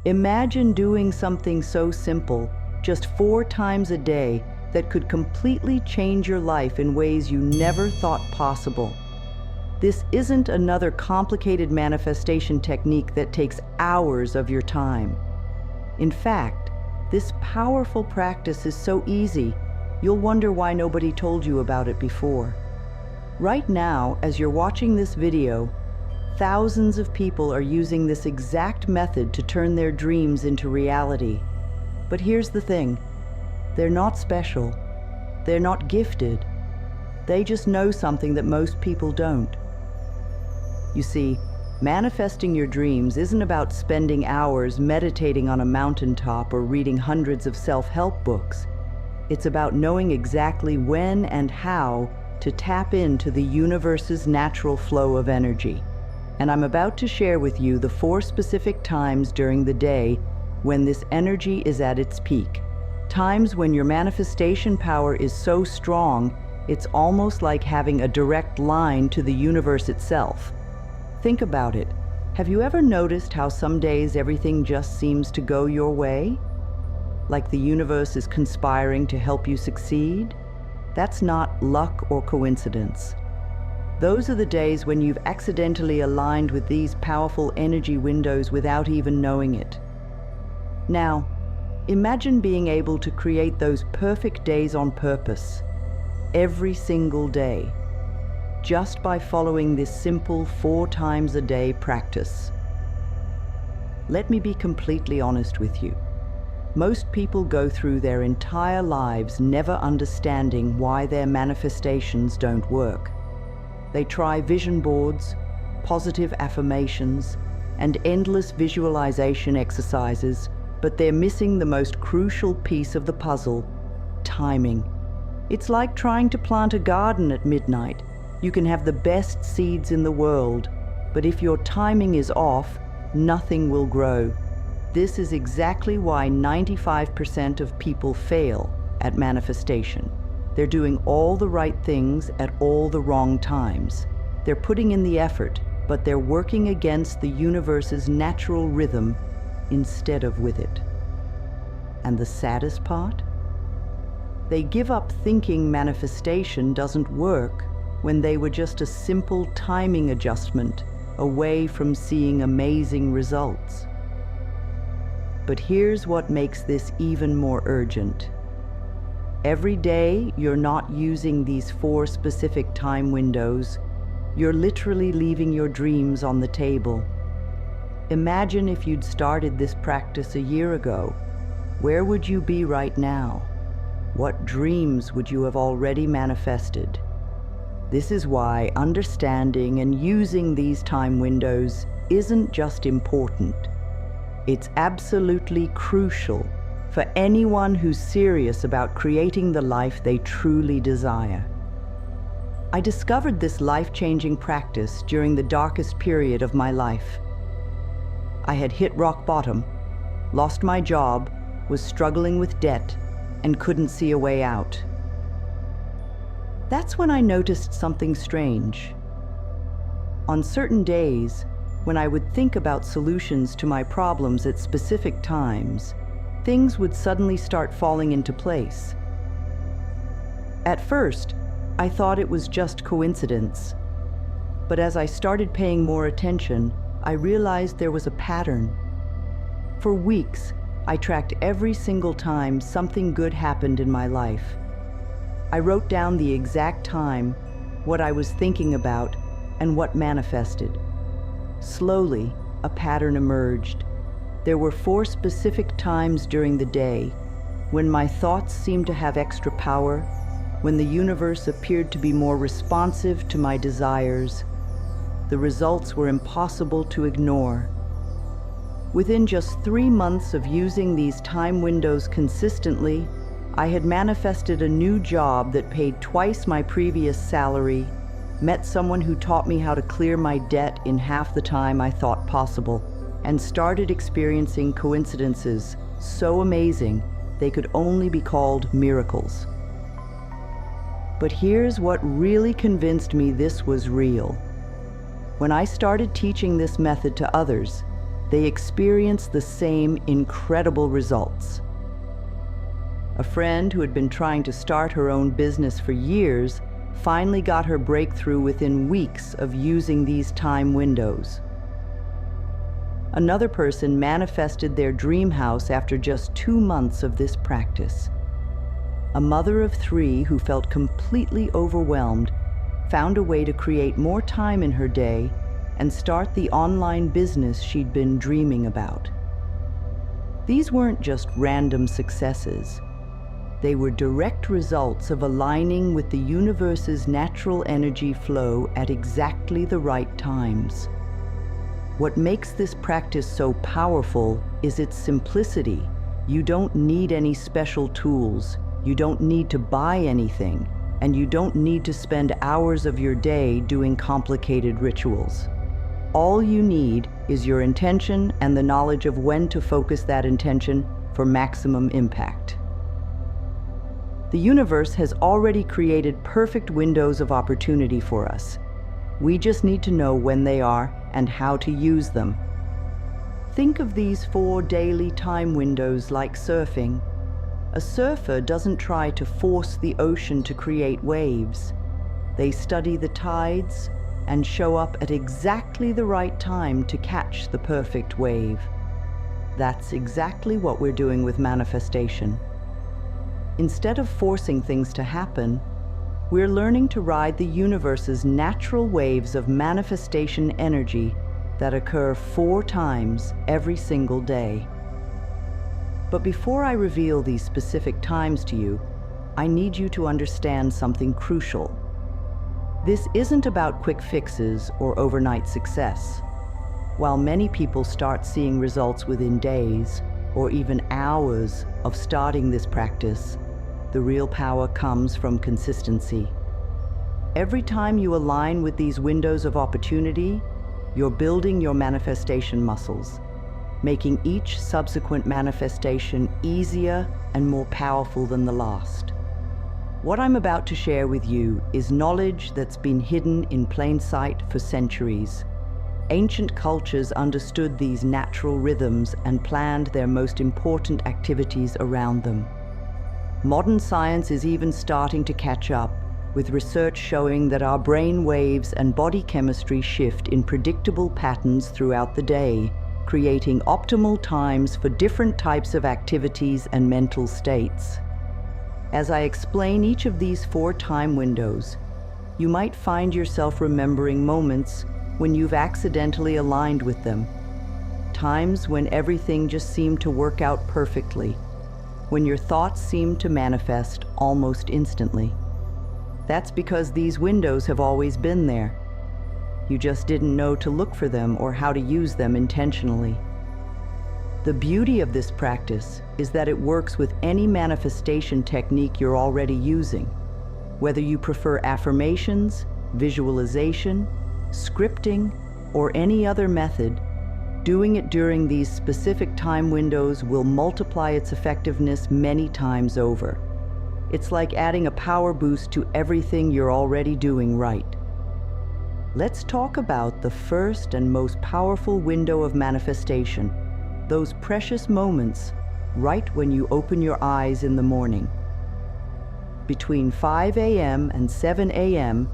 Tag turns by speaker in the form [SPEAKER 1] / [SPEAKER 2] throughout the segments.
[SPEAKER 1] Imagine doing something so simple, just 4 times a day, that could completely change your life in ways you never thought possible. This isn't another complicated manifestation technique that takes hours of your time. In fact, this powerful practice is so easy, you'll wonder why nobody told you about it before. Right now, as you're watching this video, thousands of people are using this exact method to turn their dreams into reality. But here's the thing. They're not special. They're not gifted. They just know something that most people don't. You see, manifesting your dreams isn't about spending hours meditating on a mountaintop or reading hundreds of self-help books. It's about knowing exactly when and how to tap into the universe's natural flow of energy. And I'm about to share with you the 4 specific times during the day when this energy is at its peak. Times when your manifestation power is so strong, it's almost like having a direct line to the universe itself. Think about it. Have you ever noticed how some days everything just seems to go your way? Like the universe is conspiring to help you succeed? That's not luck or coincidence. Those are the days when you've accidentally aligned with these powerful energy windows without even knowing it. Now, imagine being able to create those perfect days on purpose, every single day, just by following this simple 4 times a day practice. Let me be completely honest with you. Most people go through their entire lives never understanding why their manifestations don't work. They try vision boards, positive affirmations, and endless visualization exercises, but they're missing the most crucial piece of the puzzle: timing. It's like trying to plant a garden at midnight. You can have the best seeds in the world, but if your timing is off, nothing will grow. This is exactly why 95% of people fail at manifestation. They're doing all the right things at all the wrong times. They're putting in the effort, but they're working against the universe's natural rhythm instead of with it. And the saddest part? They give up thinking manifestation doesn't work when they were just a simple timing adjustment away from seeing amazing results. But here's what makes this even more urgent. Every day you're not using these 4 specific time windows, you're literally leaving your dreams on the table. Imagine if you'd started this practice a year ago. Where would you be right now? What dreams would you have already manifested? This is why understanding and using these time windows isn't just important. It's absolutely crucial for anyone who's serious about creating the life they truly desire. I discovered this life-changing practice during the darkest period of my life. I had hit rock bottom, lost my job, was struggling with debt, and couldn't see a way out. That's when I noticed something strange. On certain days, when I would think about solutions to my problems at specific times, things would suddenly start falling into place. At first, I thought it was just coincidence. But as I started paying more attention, I realized there was a pattern. For weeks, I tracked every single time something good happened in my life. I wrote down the exact time, what I was thinking about, and what manifested. Slowly, a pattern emerged. There were 4 specific times during the day when my thoughts seemed to have extra power, when the universe appeared to be more responsive to my desires. The results were impossible to ignore. Within just 3 months of using these time windows consistently, I had manifested a new job that paid twice my previous salary, met someone who taught me how to clear my debt in half the time I thought possible, and started experiencing coincidences so amazing they could only be called miracles. But here's what really convinced me this was real. When I started teaching this method to others, they experience the same incredible results. A friend who had been trying to start her own business for years finally got her breakthrough within weeks of using these time windows. Another person manifested their dream house after just 2 months of this practice. A mother of 3 who felt completely overwhelmed found a way to create more time in her day and start the online business she'd been dreaming about. These weren't just random successes. They were direct results of aligning with the universe's natural energy flow at exactly the right times. What makes this practice so powerful is its simplicity. You don't need any special tools, you don't need to buy anything, and you don't need to spend hours of your day doing complicated rituals. All you need is your intention and the knowledge of when to focus that intention for maximum impact. The universe has already created perfect windows of opportunity for us. We just need to know when they are and how to use them. Think of these 4 daily time windows like surfing. A surfer doesn't try to force the ocean to create waves. They study the tides and show up at exactly the right time to catch the perfect wave. That's exactly what we're doing with manifestation. Instead of forcing things to happen, we're learning to ride the universe's natural waves of manifestation energy that occur 4 times every single day. But before I reveal these specific times to you, I need you to understand something crucial. This isn't about quick fixes or overnight success. While many people start seeing results within days or even hours of starting this practice, the real power comes from consistency. Every time you align with these windows of opportunity, you're building your manifestation muscles, making each subsequent manifestation easier and more powerful than the last. What I'm about to share with you is knowledge that's been hidden in plain sight for centuries. Ancient cultures understood these natural rhythms and planned their most important activities around them. Modern science is even starting to catch up, with research showing that our brain waves and body chemistry shift in predictable patterns throughout the day, creating optimal times for different types of activities and mental states. As I explain each of these 4 time windows, you might find yourself remembering moments when you've accidentally aligned with them, times when everything just seemed to work out perfectly, when your thoughts seem to manifest almost instantly. That's because these windows have always been there. You just didn't know to look for them or how to use them intentionally. The beauty of this practice is that it works with any manifestation technique you're already using. Whether you prefer affirmations, visualization, scripting, or any other method, doing it during these specific time windows will multiply its effectiveness many times over. It's like adding a power boost to everything you're already doing right. Let's talk about the first and most powerful window of manifestation, those precious moments right when you open your eyes in the morning. Between 5 a.m. and 7 a.m.,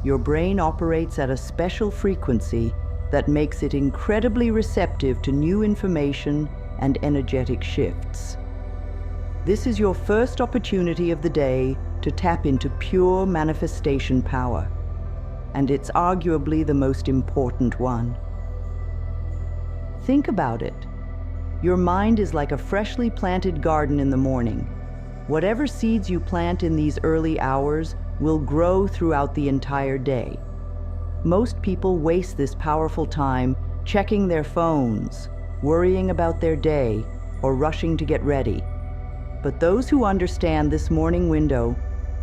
[SPEAKER 1] your brain operates at a special frequency that makes it incredibly receptive to new information and energetic shifts. This is your first opportunity of the day to tap into pure manifestation power, and it's arguably the most important one. Think about it. Your mind is like a freshly planted garden in the morning. Whatever seeds you plant in these early hours will grow throughout the entire day. Most people waste this powerful time checking their phones, worrying about their day, or rushing to get ready. But those who understand this morning window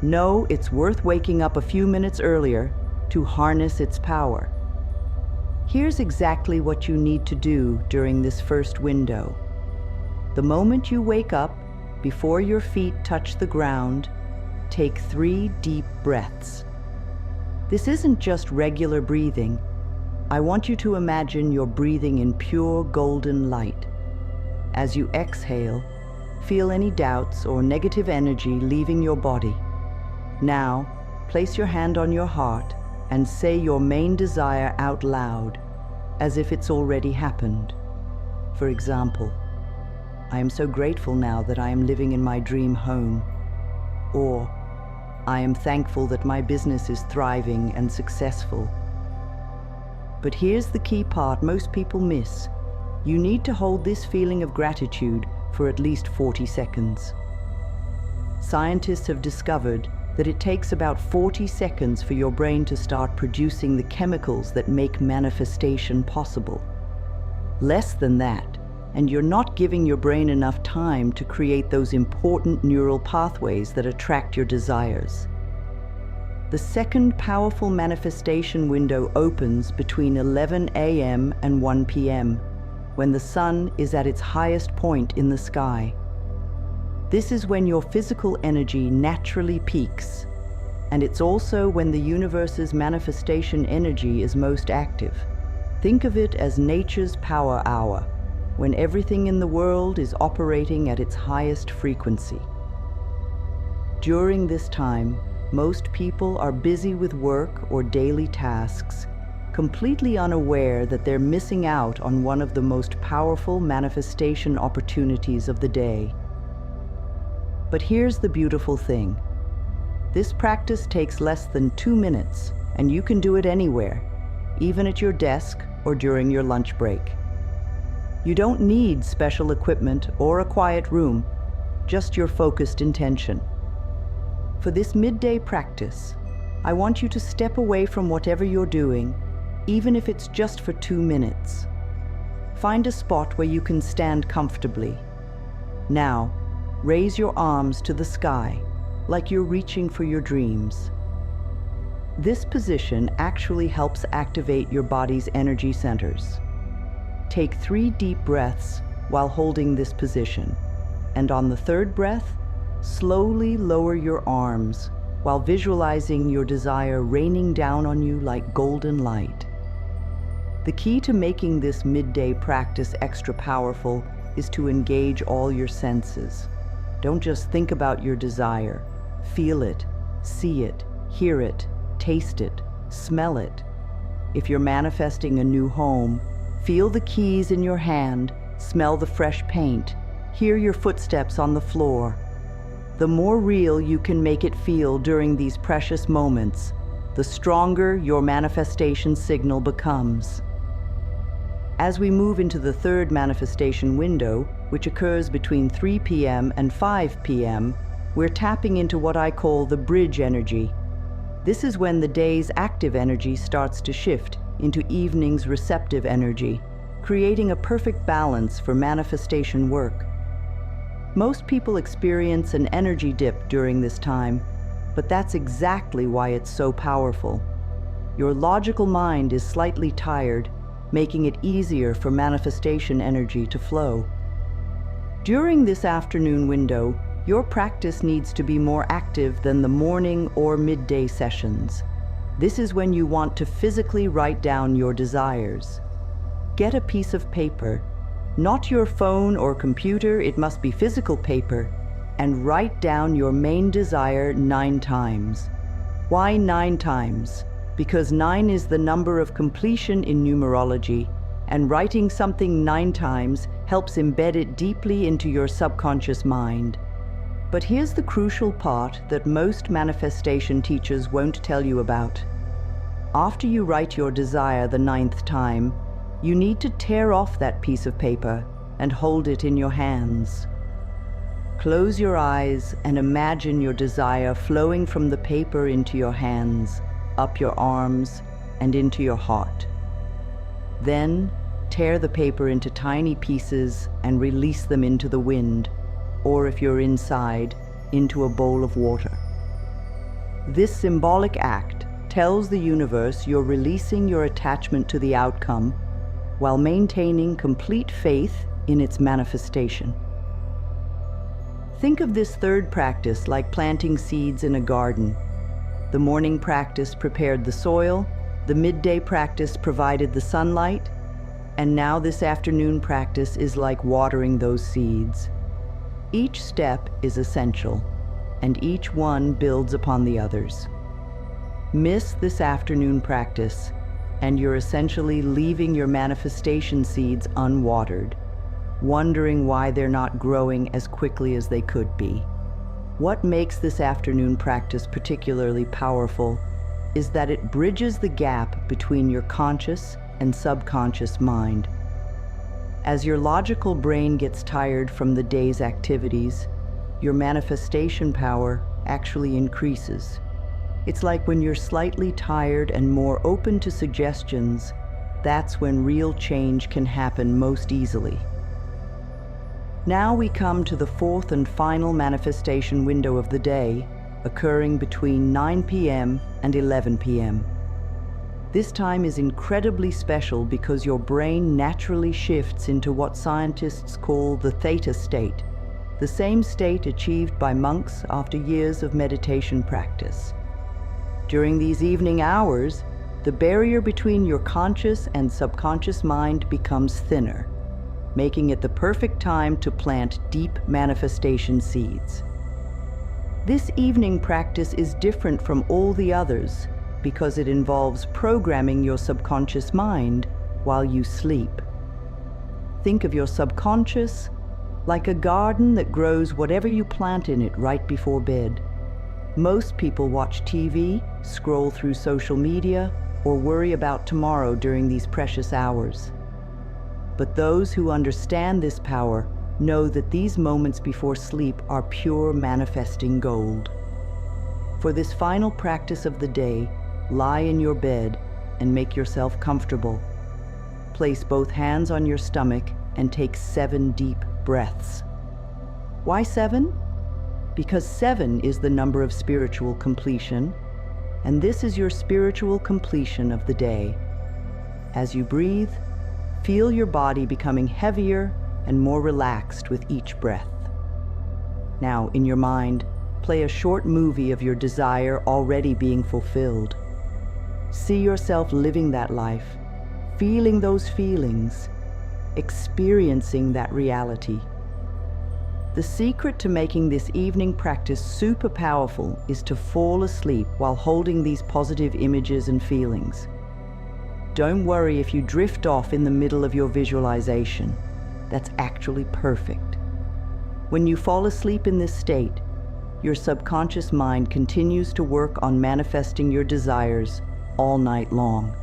[SPEAKER 1] know it's worth waking up a few minutes earlier to harness its power. Here's exactly what you need to do during this first window. The moment you wake up, before your feet touch the ground, take 3 deep breaths. This isn't just regular breathing. I want you to imagine you're breathing in pure golden light. As you exhale, feel any doubts or negative energy leaving your body. Now, place your hand on your heart and say your main desire out loud, as if it's already happened. For example, I am so grateful now that I am living in my dream home. Or, I am thankful that my business is thriving and successful. But here's the key part most people miss. You need to hold this feeling of gratitude for at least 40 seconds. Scientists have discovered that it takes about 40 seconds for your brain to start producing the chemicals that make manifestation possible. Less than that, and you're not giving your brain enough time to create those important neural pathways that attract your desires. The second powerful manifestation window opens between 11 a.m. and 1 p.m., when the sun is at its highest point in the sky. This is when your physical energy naturally peaks, and it's also when the universe's manifestation energy is most active. Think of it as nature's power hour, when everything in the world is operating at its highest frequency. During this time, most people are busy with work or daily tasks, completely unaware that they're missing out on one of the most powerful manifestation opportunities of the day. But here's the beautiful thing. This practice takes less than 2 minutes, and you can do it anywhere, even at your desk or during your lunch break. You don't need special equipment or a quiet room, just your focused intention. For this midday practice, I want you to step away from whatever you're doing, even if it's just for 2 minutes. Find a spot where you can stand comfortably. Now, raise your arms to the sky, like you're reaching for your dreams. This position actually helps activate your body's energy centers. Take 3 deep breaths while holding this position, and on the third breath, slowly lower your arms while visualizing your desire raining down on you like golden light. The key to making this midday practice extra powerful is to engage all your senses. Don't just think about your desire. Feel it, see it, hear it, taste it, smell it. If you're manifesting a new home, feel the keys in your hand, smell the fresh paint, hear your footsteps on the floor. The more real you can make it feel during these precious moments, the stronger your manifestation signal becomes. As we move into the third manifestation window, which occurs between 3 p.m. and 5 p.m., we're tapping into what I call the bridge energy. This is when the day's active energy starts to shift into evening's receptive energy, creating a perfect balance for manifestation work. Most people experience an energy dip during this time, but that's exactly why it's so powerful. Your logical mind is slightly tired, making it easier for manifestation energy to flow. During this afternoon window, your practice needs to be more active than the morning or midday sessions. This is when you want to physically write down your desires. Get a piece of paper, not your phone or computer, it must be physical paper, and write down your main desire 9 times. Why 9 times? Because 9 is the number of completion in numerology, and writing something 9 times helps embed it deeply into your subconscious mind. But here's the crucial part that most manifestation teachers won't tell you about. After you write your desire the 9th time, you need to tear off that piece of paper and hold it in your hands. Close your eyes and imagine your desire flowing from the paper into your hands, up your arms, and into your heart. Then, tear the paper into tiny pieces and release them into the wind, or if you're inside, into a bowl of water. This symbolic act tells the universe you're releasing your attachment to the outcome while maintaining complete faith in its manifestation. Think of this third practice like planting seeds in a garden. The morning practice prepared the soil, The midday practice provided the sunlight, and now this afternoon practice is like watering those seeds. Each step is essential, and each one builds upon the others. Miss this afternoon practice, and you're essentially leaving your manifestation seeds unwatered, wondering why they're not growing as quickly as they could be. What makes this afternoon practice particularly powerful is that it bridges the gap between your conscious and subconscious mind. As your logical brain gets tired from the day's activities, your manifestation power actually increases. It's like when you're slightly tired and more open to suggestions, that's when real change can happen most easily. Now we come to the fourth and final manifestation window of the day, occurring between 9 p.m. and 11 p.m. This time is incredibly special because your brain naturally shifts into what scientists call the theta state, the same state achieved by monks after years of meditation practice. During these evening hours, the barrier between your conscious and subconscious mind becomes thinner, making it the perfect time to plant deep manifestation seeds. This evening practice is different from all the others because it involves programming your subconscious mind while you sleep. Think of your subconscious like a garden that grows whatever you plant in it right before bed. Most people watch TV, scroll through social media, or worry about tomorrow during these precious hours. But those who understand this power know that these moments before sleep are pure manifesting gold. For this final practice of the day, lie in your bed and make yourself comfortable. Place both hands on your stomach and take 7 deep breaths. Why 7? Because 7 is the number of spiritual completion, and this is your spiritual completion of the day. As you breathe, feel your body becoming heavier and more relaxed with each breath. Now, in your mind, play a short movie of your desire already being fulfilled. See yourself living that life, feeling those feelings, experiencing that reality. The secret to making this evening practice super powerful is to fall asleep while holding these positive images and feelings. Don't worry if you drift off in the middle of your visualization. That's actually perfect. When you fall asleep in this state, your subconscious mind continues to work on manifesting your desires all night long.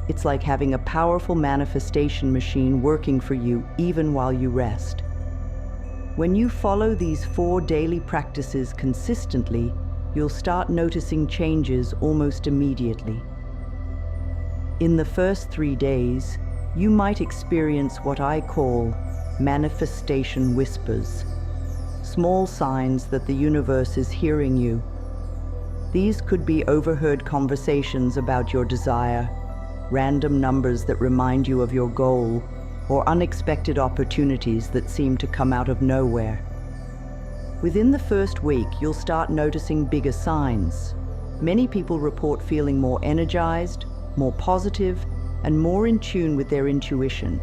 [SPEAKER 1] It's like having a powerful manifestation machine working for you even while you rest. When you follow these 4 daily practices consistently, you'll start noticing changes almost immediately. In the first 3 days, you might experience what I call manifestation whispers, small signs that the universe is hearing you. These could be overheard conversations about your desire, random numbers that remind you of your goal, or unexpected opportunities that seem to come out of nowhere. Within the first week, you'll start noticing bigger signs. Many people report feeling more energized, more positive, and more in tune with their intuition.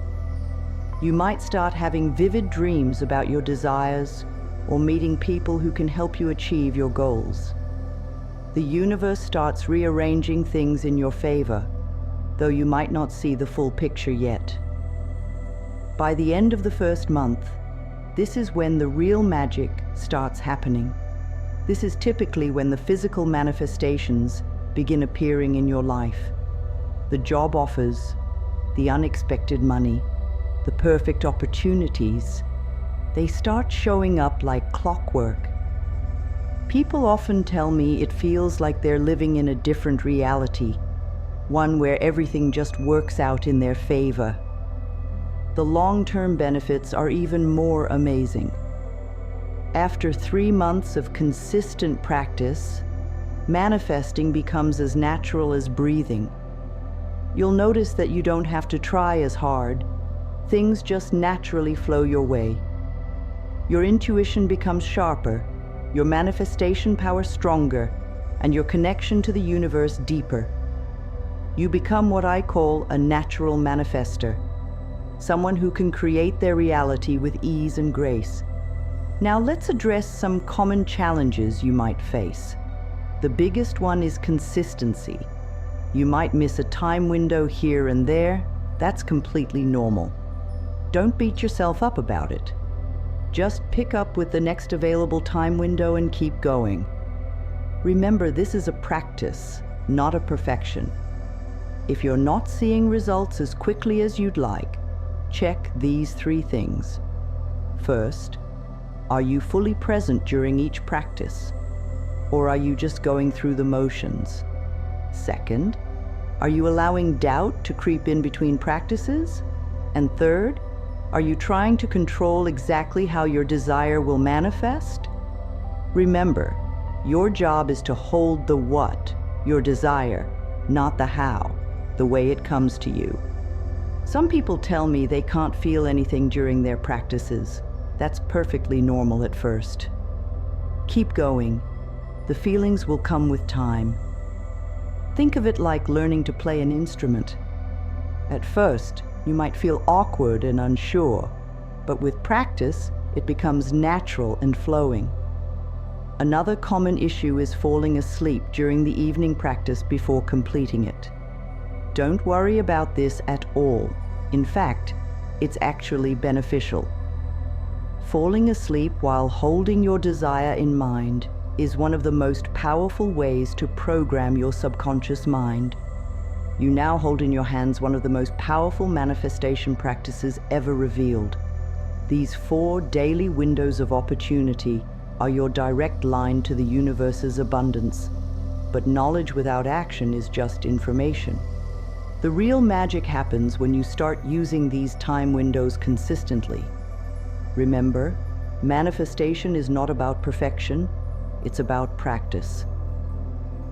[SPEAKER 1] You might start having vivid dreams about your desires or meeting people who can help you achieve your goals. The universe starts rearranging things in your favor, though you might not see the full picture yet. By the end of the first month, this is when the real magic starts happening. This is typically when the physical manifestations begin appearing in your life. The job offers, the unexpected money, the perfect opportunities, they start showing up like clockwork. People often tell me it feels like they're living in a different reality, one where everything just works out in their favor. The long-term benefits are even more amazing. After 3 months of consistent practice, manifesting becomes as natural as breathing. You'll notice that you don't have to try as hard. Things just naturally flow your way. Your intuition becomes sharper, your manifestation power stronger, and your connection to the universe deeper. You become what I call a natural manifester, someone who can create their reality with ease and grace. Now let's address some common challenges you might face. The biggest one is consistency. You might miss a time window here and there. That's completely normal. Don't beat yourself up about it. Just pick up with the next available time window and keep going. Remember, this is a practice, not a perfection. If you're not seeing results as quickly as you'd like, check these 3 things. First, are you fully present during each practice? Or are you just going through the motions? Second, are you allowing doubt to creep in between practices? And third, are you trying to control exactly how your desire will manifest? Remember, your job is to hold the what, your desire, not the how, the way it comes to you. Some people tell me they can't feel anything during their practices. That's perfectly normal at first. Keep going. The feelings will come with time. Think of it like learning to play an instrument. At first, you might feel awkward and unsure, but with practice, it becomes natural and flowing. Another common issue is falling asleep during the evening practice before completing it. Don't worry about this at all. In fact, it's actually beneficial. Falling asleep while holding your desire in mind is one of the most powerful ways to program your subconscious mind. You now hold in your hands one of the most powerful manifestation practices ever revealed. These 4 daily windows of opportunity are your direct line to the universe's abundance. But knowledge without action is just information. The real magic happens when you start using these time windows consistently. Remember, manifestation is not about perfection, it's about practice.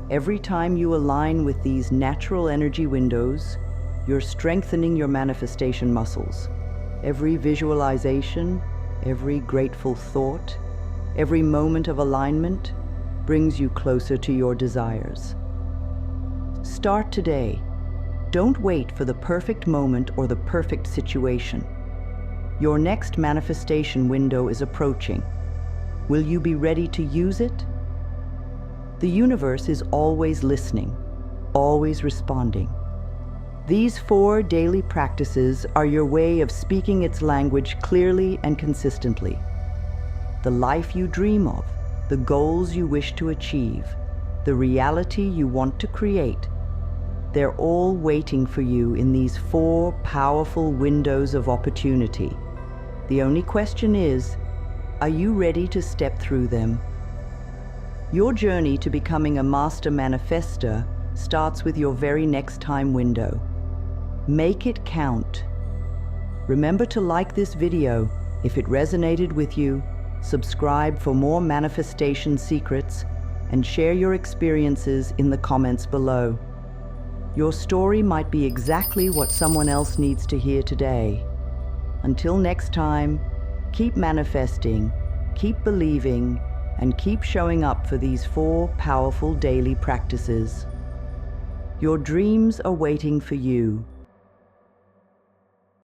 [SPEAKER 1] Every time you align with these natural energy windows, you're strengthening your manifestation muscles. Every visualization, every grateful thought, every moment of alignment brings you closer to your desires. Start today. Don't wait for the perfect moment or the perfect situation. Your next manifestation window is approaching. Will you be ready to use it? The universe is always listening, always responding. These 4 daily practices are your way of speaking its language clearly and consistently. The life you dream of, the goals you wish to achieve, the reality you want to create, they're all waiting for you in these 4 powerful windows of opportunity. The only question is, are you ready to step through them? Your journey to becoming a master manifester starts with your very next time window. Make it count. Remember to like this video if it resonated with you, subscribe for more manifestation secrets, and share your experiences in the comments below. Your story might be exactly what someone else needs to hear today. Until next time, keep manifesting, keep believing, and keep showing up for these 4 powerful daily practices. Your dreams are waiting for you.